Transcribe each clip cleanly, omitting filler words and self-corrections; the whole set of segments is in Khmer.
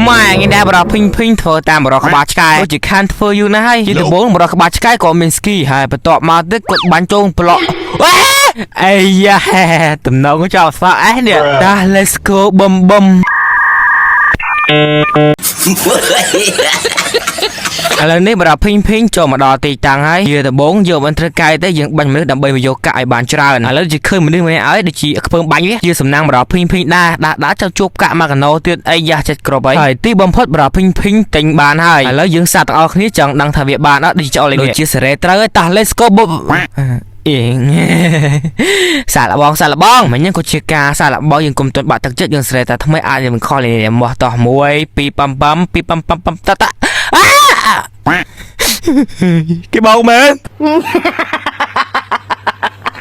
ម៉ែងដែរបរភិញធ្វើតាមបរក្បាលឆ្កែដូចជាខានធ្វើយូរណាស់ហើយជាដំបូងបរក្បាលឆ្កែក៏មានស្គីហើយបន្ទាប់មកទៀតគាត់បាញ់ចូលប្លុកអេយ៉ាតំណងចោលស្វាអេនេះតា let's go បឹមឥឡូវនេះបរភិញចូលមកដល់ទីតាំងហើយជាដំបូងយកមិនត្រូវកាយទេយើងបាញ់មនុស្សដើម្បីមកយកកាក់ឲ្យបានច្រើនឥឡូវជាឃើញមនុស្សម្នាក់ឲ្យដូចជាខ្ពើមបាញ់វាជាសំណាងបរភិញដែរចាំជួបកាក់មកកណោទៀតអីយ៉ាចិត្តគ្រប់ហើយទីបំផុតបរភិញទិញបានហើយឥឡូវយើងសាទាំងអស់គ្នាចង់ដឹងថាវាបានអត់ដូចចូលដូចជាសេរីត្រូវហើយតា let's go អេសាឡបងមិញហ្នឹងក៏ជាការសាឡបងយើងគុំទាន់បាក់ទឹកចិត្តយើងស្រែតែថ្មីអាចយើងមិនខលមកតោះ1 2ប៉ំតតាគេបោកមែន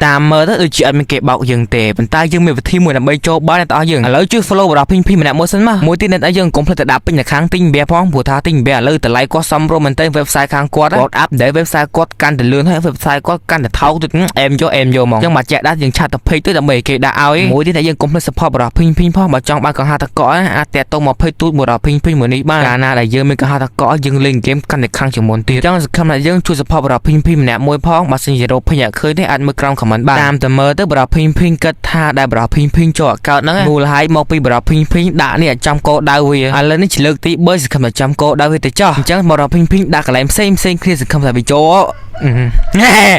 តាមមើលទៅដូចជាអត់មានគេបោកយើងទេប៉ុន្តែយើងមានវិធីមួយដើម្បីចូលបានដល់យើងឥឡូវជួយ follow បរភិញម្នាក់មួយសិនមកមួយទៀតអ្នកយើងកុំភ្លេចទៅដាក់ពេញនៅខាងទិញវាផងព្រោះថាទិញវាឥឡូវតម្លៃគាត់សមរម្យមែនទែន website ខាងគាត់អាប់ដែល website គាត់កាន់តែលឿនហើយ website គាត់កាន់តែថោកទៀតអែមយកមកចឹងមកចែកដាក់យើងឆាតទៅពេកទៅដើម្បីគេដាក់ឲ្យមួយទៀតអ្នកយើងកុំភ្លេច support បរភិញផងបើចង់បានកង្ហាតកអាចតាក់ទង20ទូតបរភិញមួយនេះបានកាលណាដែលយើងមានកង្ហាតកយើងលេងហ្គេមកាន់តែខាងជាងមុនទៀតចឹងសង្ឃឹមថាយើងជួយ support បរភិញម្នាក់មួយផងបើសិនជារកពេញឃើញទេអាចមើលក្រោម comment បានតាមតែមើលទៅបរភិញគិតថាដែលបរភិញចូលអកោតហ្នឹងមូលហើយមកពីបរភិញដាក់នេះចំកោដៅវាឥឡូវនេះជាលើកទី3សង្ឃឹមថាចំកោដៅវាទៅចោះអញ្ចឹងបរភិញដាក់កន្លែងផ្សេងគ្នាសង្ឃឹមថាវាចូល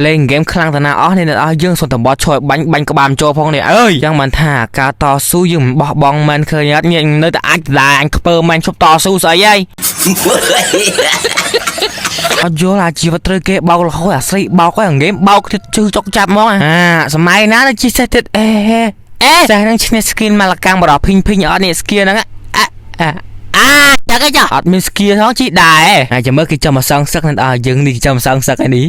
លេងហ្គេមខ្លាំងតាណាអស់នេះអស់យើងសុំតំបត់ឈយបាញ់ក្បាលចូលផងនេះអើយចឹងមិនថាការតស៊ូយើងមិនបោះបង់មិនឃើញអត់ញ៉ាំនៅតែអាចដែរអញខ្ពើមិនឈប់តស៊ូស្អីហើយអត់យល់អាជីវិតត្រូវគេបោករហូតអាស្រីបោកហើយហ្គេមបោកទៀតជឺចុកចាប់ហ្មងសម័យណាជីសេះទៀតអេសេះនឹងឈ្នះ skin មកលកាំងបរភិញអត់នេះ skin ហ្នឹងចាក់ចាអត់មានស្គីផងជីដែរហើយចាំមើលគេចាំមកសងសឹកនឹងដល់យើងនេះចាំសងសឹកឯនេះ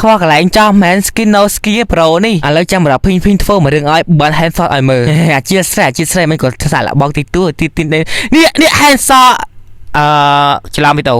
ខ្វះកន្លែងចោះមែន skin no ski pro នេះឥឡូវចាំបរភិញធ្វើមួយរឿងឲ្យបាន handshot ឲ្យមើលអាជាស្រែមិនក៏សាក់លបងទីនេះ handshot ច្រឡំទៅ